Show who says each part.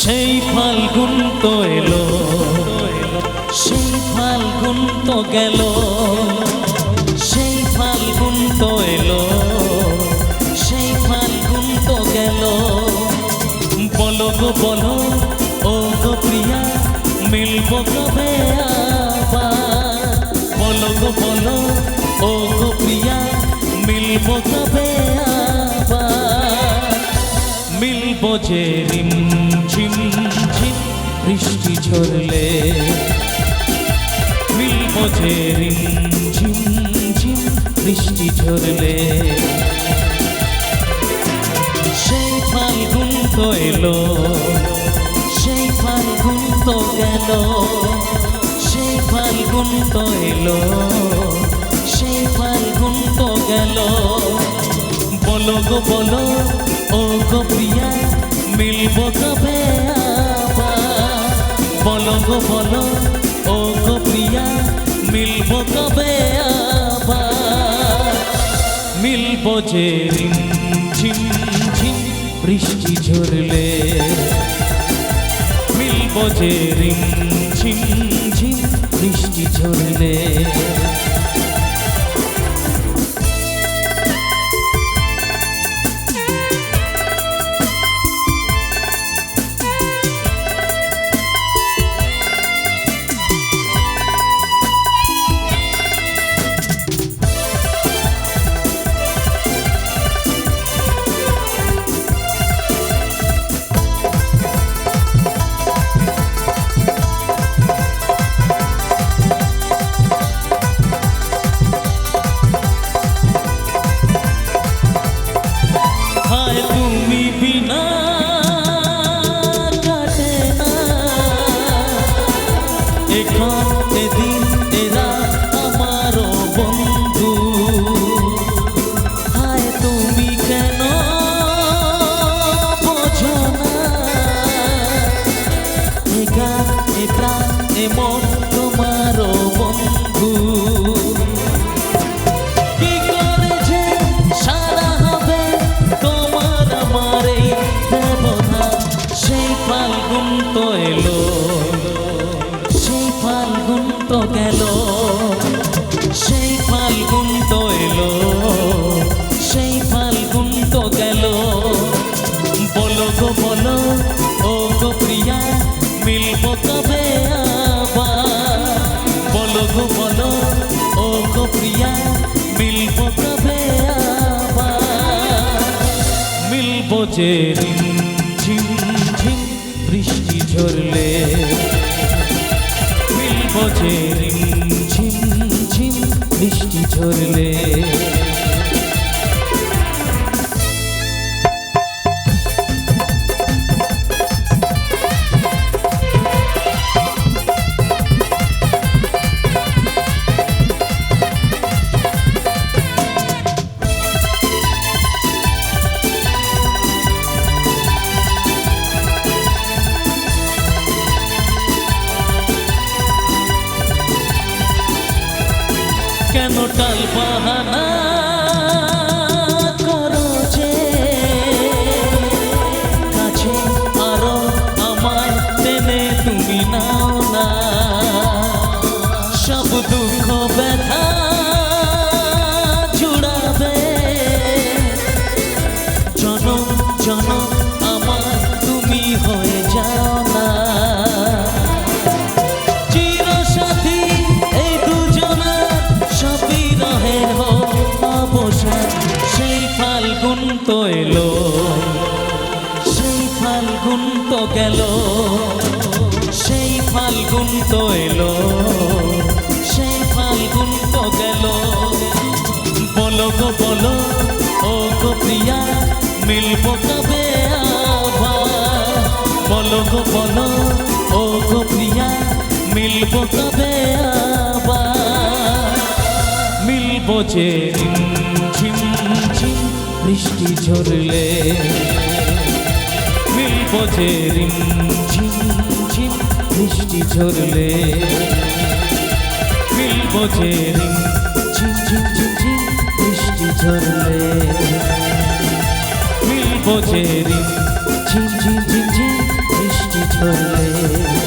Speaker 1: সেই ফাল্গুন তো এলো, সেই ফাল্গুন তো গেল, সেই ফাল্গুন তো এলো, সেই ফাল্গুন তো গেল। বলো গো বলো ও গো প্রিয়া, মিলবো কবে আবার? বলো গো বলো ও গো প্রিয়া, মিলবো কবে আবার? মিলবো যে রিম ঝিম ঝিম বৃষ্টি ঝরলে, মিলবো যে রিম ঝিম ঝিম বৃষ্টি ঝরলে। সেই ফাল্গুন তো এলো, সেই ফাল্গুন তো গেল, সেই ফাল্গুন তো এলো, সেই ফাল্গুন তো গেল। বলো গো বলো ও গো প্রিয়া, মিলবো কবে আবার? বলো গো বলো ও গো প্রিয়া, মিলবো কবে আবার? মিলবো যে রিম ঝিম ঝিম বৃষ্টি ঝরলে, মিলবো যে রিম ঝিম ঝিম বৃষ্টি ঝরলে। তুমি বিনা কাটে না এখন এদিন এরা আমারও বন্ধু। হায় তুমি কেন বোঝো না, এ গান এ প্রাণ এ মন তোমারও বন্ধু। ফাল্গুন তো এলো, সেই ফাল্গুন তো গেল, সেই ফাল্গুন তো এলো, সেই ফাল্গুন তো গেল। বলো গো বলো ও গো প্রিয়া, মিলবো কবে আবার? বলো গো বলো ও গো প্রিয়া, মিলবো কবে আবার? মিলবো যে রিম ঝিম ঝিম বৃষ্টি ঝরলে, মিলবো যে রিম ঝিম ঝিম বৃষ্টি ঝরলে। কেন টাল বাহানা করো যে, কাছে আরো আমায় টেনে তুমি নাও না। সব দুঃখ ব্যথা জুড়াবে, জনম জনম আমার তুমি হয়ে যাও না। চিরসাথী এই দুজনার সবই রহের অবসান। সেই ফাল্গুন তো এলো, সেই ফাল্গুন তো গেল, সেই ফাল্গুন তো এলো, সেই ফাল্গুন তো গেল। বলো গো বলো ও গো প্রিয়া, মিলবো কবে আবার? বলো গো বলো ও গো প্রিয়া, মিলবো কবে আবার? মিলবো যে রিম ঝিম ঝিম বৃষ্টি ঝরলে, মিলবো যে রিম ঝিম ঝিম বৃষ্টি ঝরলে। মিলবো যে রিম ঝিম ঝিম ঝিম ঝিম বৃষ্টি ঝরলে, মিলবো যে রিম ঝিম ঝিম ঝিম ঝিম বৃষ্টি ধরলে